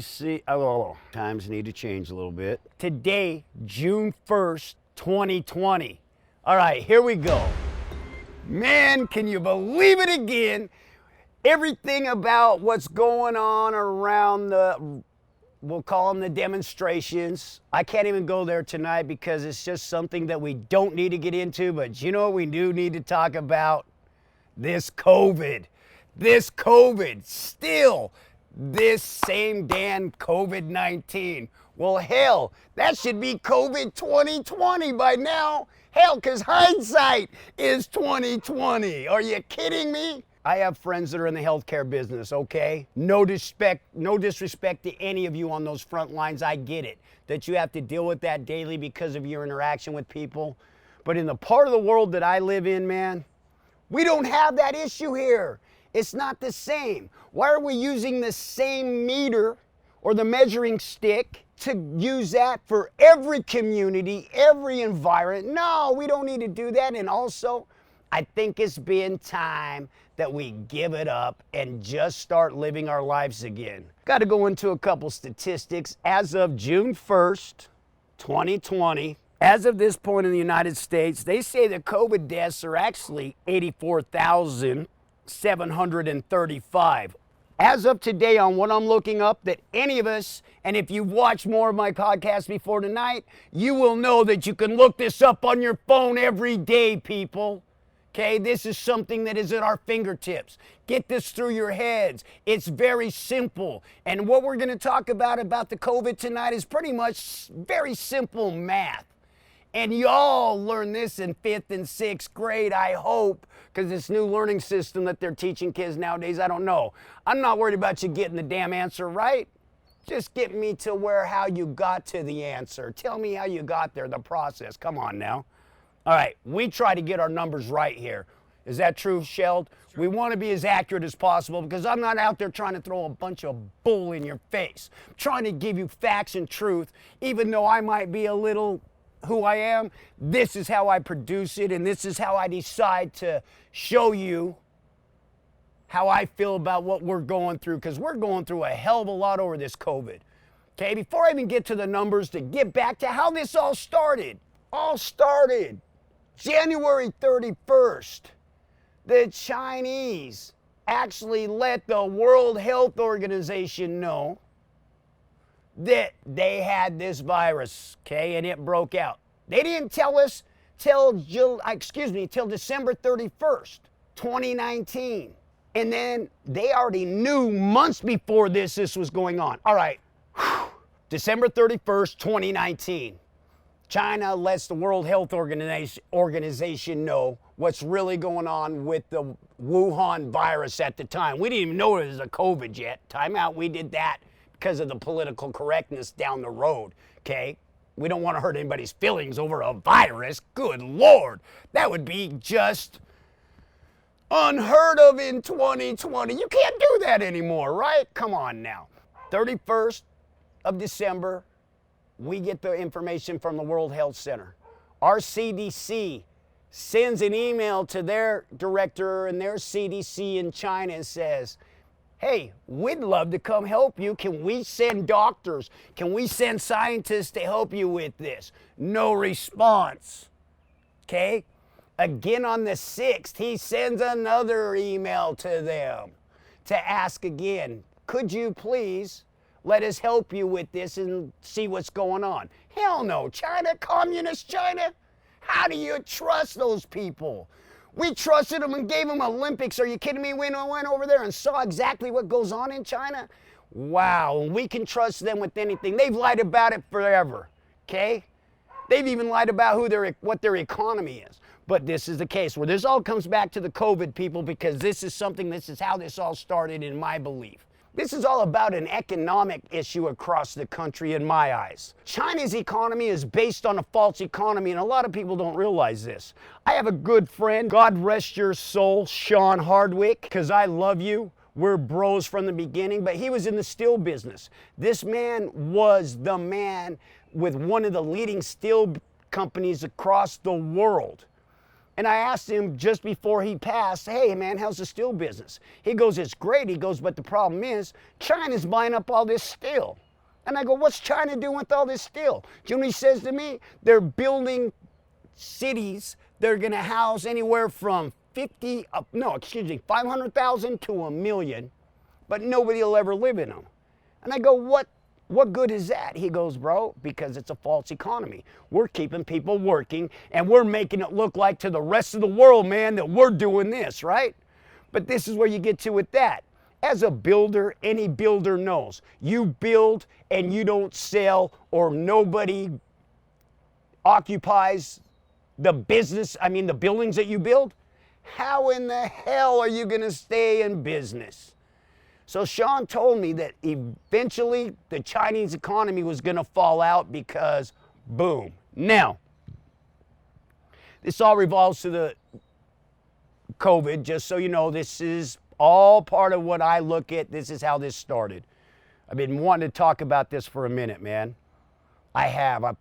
See, times need to change a little bit. Today, June 1st, 2020. All right, here we go. Man, can you believe it again? Everything about what's going on around we'll call them the demonstrations. I can't even go there tonight because it's just something that we don't need to get into, but you know what we do need to talk about? This COVID. Still. This same damn COVID-19. Well, hell, that should be COVID 2020 by now. Hell, because hindsight is 2020. Are you kidding me? I have friends that are in the healthcare business, okay? No disrespect to any of you on those front lines. I get it, that you have to deal with that daily because of your interaction with people. But in the part of the world that I live in, man, we don't have that issue here. It's not the same. Why are we using the same meter or the measuring stick to use that for every community, every environment? No, we don't need to do that. And also, I think it's been time that we give it up and just start living our lives again. Got to go into a couple statistics. As of June 1st, 2020, as of this point in the United States, they say that COVID deaths are actually 84,735. As of today, on what I'm looking up, that any of us, and if you've watched more of my podcasts before tonight, you will know that you can look this up on your phone every day, people. Okay, this is something that is at our fingertips. Get this through your heads. It's very simple. And what we're going to talk about the COVID tonight is pretty much very simple math. And y'all learn this in 5th and 6th grade, I hope, because this new learning system that they're teaching kids nowadays, I don't know. I'm not worried about you getting the damn answer right. Just get me to how you got to the answer. Tell me how you got there, the process. Come on now. All right, we try to get our numbers right here. Is that true, Sheld? Sure. We want to be as accurate as possible because I'm not out there trying to throw a bunch of bull in your face. I'm trying to give you facts and truth, even though I might be a little who I am. This is how I produce it, and this is how I decide to show you how I feel about what we're going through, because we're going through a hell of a lot over this COVID. Okay, before I even get to the numbers, to get back to how this all started. January 31st, the Chinese actually let the World Health Organization know that they had this virus, okay, and it broke out. They didn't tell us till December 31st, 2019. And then they already knew months before this was going on. All right, December 31st, 2019. China lets the World Health Organization know what's really going on with the Wuhan virus at the time. We didn't even know it was a COVID yet. Time out, we did that because of the political correctness down the road, okay? We don't want to hurt anybody's feelings over a virus. Good Lord, that would be just unheard of in 2020. You can't do that anymore, right? Come on now. 31st of December, we get the information from the World Health Center. Our CDC sends an email to their director and their CDC in China and says, hey, we'd love to come help you. Can we send doctors? Can we send scientists to help you with this? No response. Okay? Again on the 6th, he sends another email to them to ask again, could you please let us help you with this and see what's going on? Hell no. China, communist China? How do you trust those people? We trusted them and gave them Olympics. Are you kidding me? We went over there and saw exactly what goes on in China. Wow, we can trust them with anything. They've lied about it forever, okay? They've even lied about what their economy is. But this is the case where this all comes back to the COVID, people, because this is how this all started in my belief. This is all about an economic issue across the country in my eyes. China's economy is based on a false economy, and a lot of people don't realize this. I have a good friend, God rest your soul, Sean Hardwick, because I love you. We're bros from the beginning, but he was in the steel business. This man was the man with one of the leading steel companies across the world. And I asked him just before he passed, hey man, how's the steel business? He goes, it's great. He goes, but the problem is China's buying up all this steel. And I go, what's China doing with all this steel? Do you know what he says to me? They're building cities. They're going to house anywhere from 500,000 to 1 million, but nobody will ever live in them. And I go, what good is that? He goes, bro, because it's a false economy. We're keeping people working and we're making it look like to the rest of the world, man, that we're doing this, right? But this is where you get to with that. As a builder, any builder knows, you build and you don't sell, or nobody occupies the the buildings that you build. How in the hell are you going to stay in business? So Sean told me that eventually the Chinese economy was going to fall out because boom. Now, this all revolves to the COVID, just so you know, this is all part of what I look at. This is how this started. I've been wanting to talk about this for a minute, man. I'm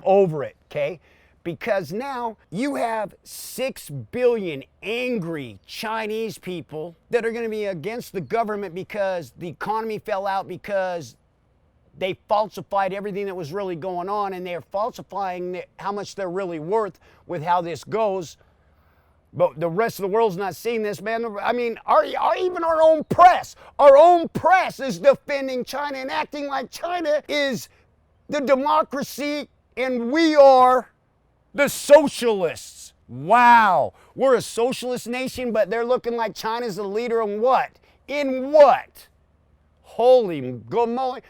over it, okay? Because now you have 6 billion angry Chinese people that are going to be against the government because the economy fell out, because they falsified everything that was really going on, and they're falsifying how much they're really worth with how this goes. But the rest of the world's not seeing this, man. I mean, even our own press is defending China and acting like China is the democracy and we are the socialists. Wow. We're a socialist nation, but they're looking like China's the leader in what? In what? Holy moly.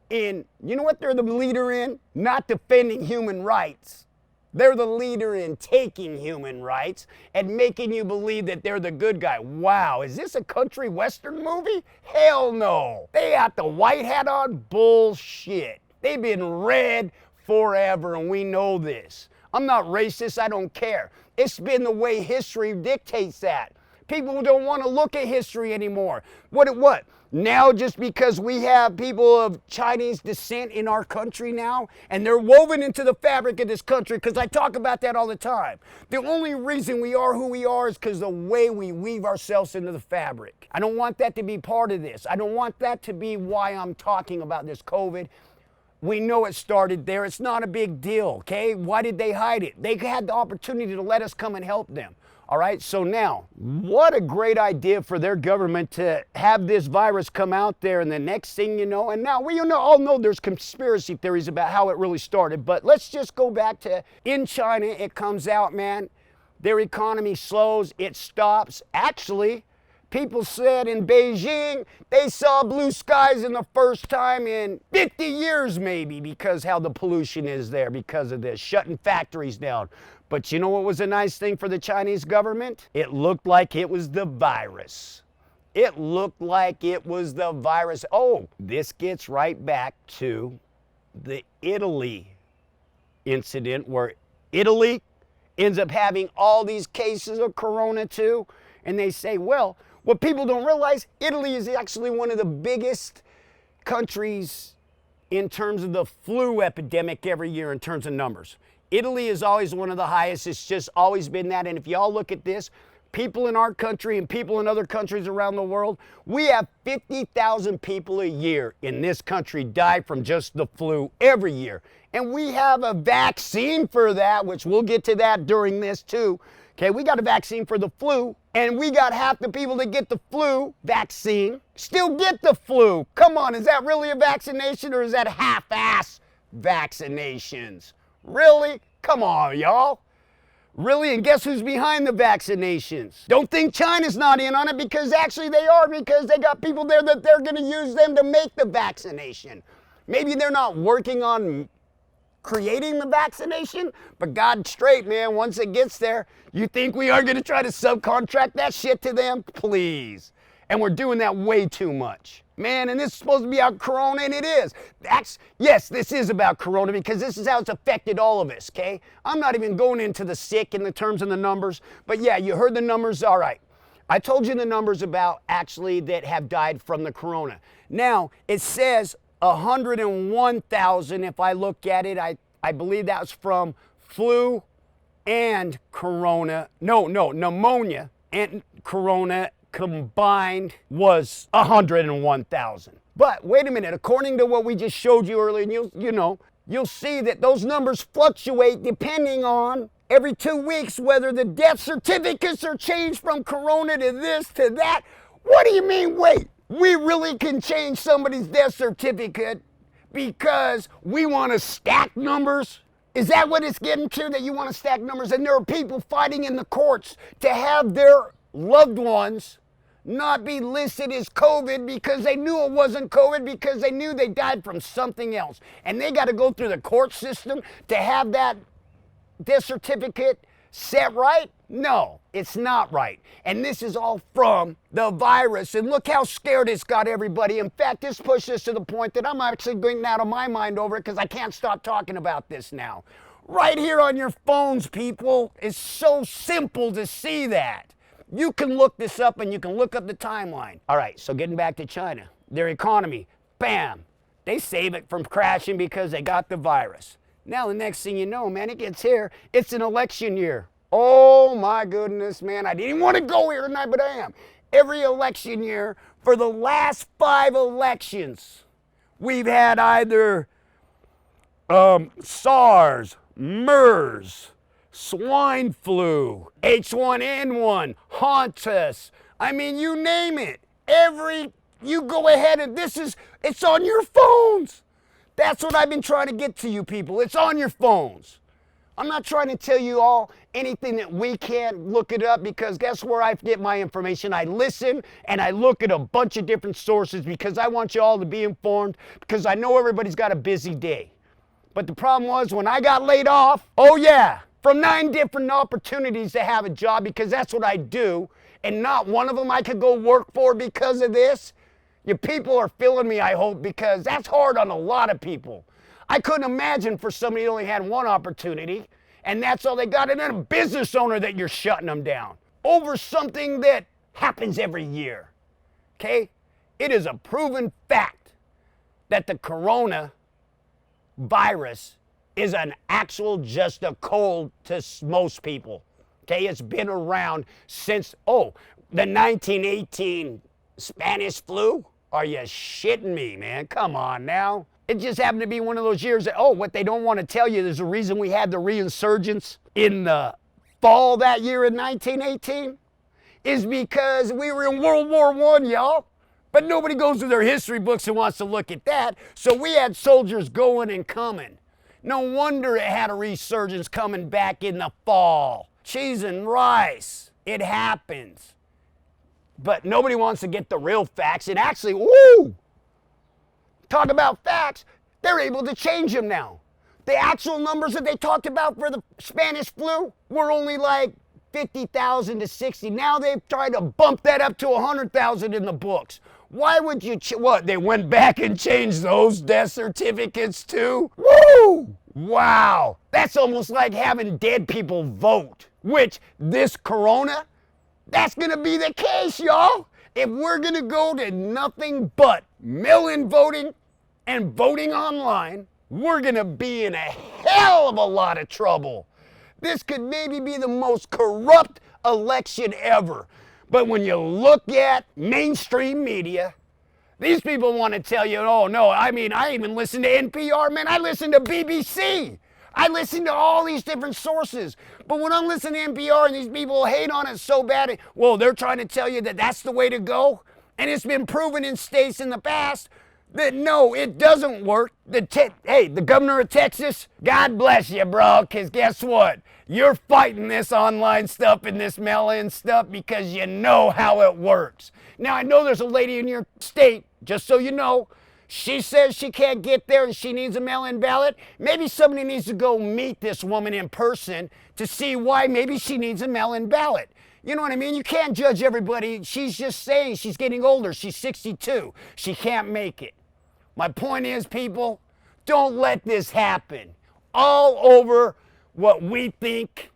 You know what they're the leader in? Not defending human rights. They're the leader in taking human rights and making you believe that they're the good guy. Wow, is this a country western movie? Hell no. They got the white hat on? Bullshit. They've been red forever, and we know this. I'm not racist, I don't care. It's been the way history dictates that. People don't want to look at history anymore. What? Now just because we have people of Chinese descent in our country now, and they're woven into the fabric of this country, because I talk about that all the time. The only reason we are who we are is because the way we weave ourselves into the fabric. I don't want that to be part of this. I don't want that to be why I'm talking about this COVID. We know it started there. It's not a big deal, okay? Why did they hide it? They had the opportunity to let us come and help them. All right, so now, what a great idea for their government to have this virus come out there, and the next thing you know, and now we all know there's conspiracy theories about how it really started, but let's just go back to in China, it comes out, man, their economy slows, it stops. Actually, people said in Beijing, they saw blue skies in the first time in 50 years maybe, because how the pollution is there because of this, shutting factories down. But you know what was a nice thing for the Chinese government? It looked like it was the virus. It looked like it was the virus. Oh, this gets right back to the Italy incident, where Italy ends up having all these cases of corona too. And they say, well, what people don't realize, Italy is actually one of the biggest countries in terms of the flu epidemic every year in terms of numbers. Italy is always one of the highest. It's just always been that. And if y'all look at this, people in our country and people in other countries around the world, we have 50,000 people a year in this country die from just the flu every year. And we have a vaccine for that, which we'll get to that during this too. Okay, we got a vaccine for the flu, and we got half the people that get the flu vaccine still get the flu. Come on, is that really a vaccination, or is that half-ass vaccinations? Really? Come on, y'all. Really? And guess who's behind the vaccinations? Don't think China's not in on it, because actually they are, because they got people there that they're going to use them to make the vaccination. Maybe they're not working on creating the vaccination, but God straight, man, once it gets there, you think we are going to try to subcontract that shit to them? Please. And we're doing that way too much. Man, and this is supposed to be about corona, and it is. Yes, this is about corona, because this is how it's affected all of us, okay? I'm not even going into the sick in the terms of the numbers, but yeah, you heard the numbers, all right. I told you the numbers about actually that have died from the corona. Now, it says 101,000, if I look at it, I believe that's from flu and pneumonia and corona combined was 101,000. But wait a minute, according to what we just showed you earlier, and you'll see that those numbers fluctuate depending on every 2 weeks whether the death certificates are changed from corona to this to that. What do you mean, wait? We really can change somebody's death certificate because we want to stack numbers? Is that what it's getting to, that you want to stack numbers? And there are people fighting in the courts to have their loved ones not be listed as COVID because they knew it wasn't COVID, because they knew they died from something else. And they got to go through the court system to have that death certificate set right? No, it's not right. And this is all from the virus. And look how scared it's got everybody. In fact, this pushes us to the point that I'm actually going out of my mind over it because I can't stop talking about this now. Right here on your phones, people. It's so simple to see that. You can look this up and you can look up the timeline. All right, so getting back to China, their economy, bam, they save it from crashing because they got the virus. Now the next thing you know, man, it gets here, it's an election year. Oh my goodness, man, I didn't even want to go here tonight, but I am. Every election year, for the last 5 elections, we've had either SARS, MERS, swine flu, H1N1, haunt us. I mean, you name it. You go ahead and it's on your phones. That's what I've been trying to get to you people. It's on your phones. I'm not trying to tell you all anything that we can't look it up, because guess where I get my information? I listen and I look at a bunch of different sources because I want you all to be informed, because I know everybody's got a busy day. But the problem was when I got laid off, oh yeah, from 9 different opportunities to have a job, because that's what I do, and not one of them I could go work for because of this. You people are feeling me, I hope, because that's hard on a lot of people. I couldn't imagine for somebody who only had one opportunity, and that's all they got, and then a business owner that you're shutting them down over something that happens every year, okay? It is a proven fact that the corona virus is an actual just a cold to most people, okay? It's been around since, the 1918 Spanish flu? Are you shitting me, man? Come on now. It just happened to be one of those years that, what they don't want to tell you, there's a reason we had the reinsurgence in the fall that year in 1918, is because we were in World War I, y'all. But nobody goes to their history books and wants to look at that. So we had soldiers going and coming. No wonder it had a resurgence coming back in the fall. Cheese and rice. It happens. But nobody wants to get the real facts. And actually, talk about facts, they're able to change them now. The actual numbers that they talked about for the Spanish flu were only like 50,000 to 60. Now they've tried to bump that up to 100,000 in the books. Why would you, they went back and changed those death certificates too? Woo! Wow, that's almost like having dead people vote, which this corona, that's gonna be the case, y'all. If we're gonna go to nothing but mail-in voting and voting online, we're gonna be in a hell of a lot of trouble. This could maybe be the most corrupt election ever. But when you look at mainstream media, these people want to tell you, I even listen to NPR, man. I listen to BBC. I listen to all these different sources. But when I'm listening to NPR and these people hate on it so bad, they're trying to tell you that that's the way to go. And it's been proven in states in the past that no, it doesn't work. The governor of Texas, God bless you, bro, because guess what? You're fighting this online stuff and this mail-in stuff because you know how it works. Now, I know there's a lady in your state, just so you know, she says she can't get there and she needs a mail-in ballot. Maybe somebody needs to go meet this woman in person to see why maybe she needs a mail-in ballot. You know what I mean? You can't judge everybody. She's just saying she's getting older. She's 62. She can't make it. My point is, people, don't let this happen all over what we think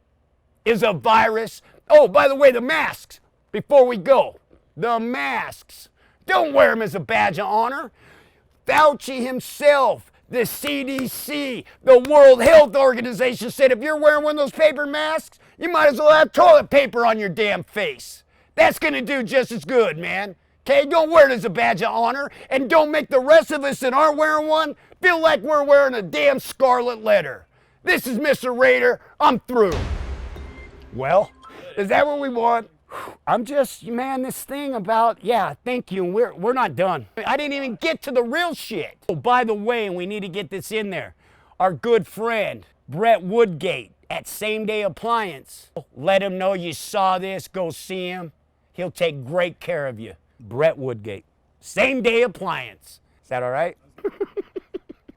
is a virus. Oh, by the way, the masks, before we go, the masks. Don't wear them as a badge of honor. Fauci himself, The CDC, the World Health Organization, said if you're wearing one of those paper masks, you might as well have toilet paper on your damn face. That's gonna do just as good, man. Okay, don't wear it as a badge of honor, and don't make the rest of us that aren't wearing one feel like we're wearing a damn scarlet letter. This is Mr. Raider. I'm through. Well, is that what we want? I'm just, man, this thing about, yeah, thank you, we're not done. I didn't even get to the real shit. Oh, by the way, and we need to get this in there, our good friend, Brett Woodgate at Same Day Appliance. Let him know you saw this, go see him. He'll take great care of you. Brett Woodgate, Same Day Appliance. Is that all right?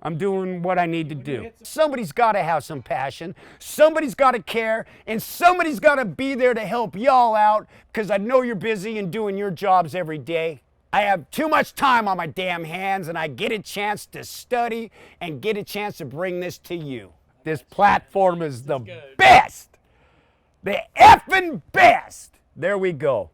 I'm doing what I need to do. Somebody's got to have some passion, somebody's got to care, and somebody's got to be there to help y'all out, because I know you're busy and doing your jobs every day. I have too much time on my damn hands, and I get a chance to study and get a chance to bring this to you. This platform is the best, the effing best. There we go.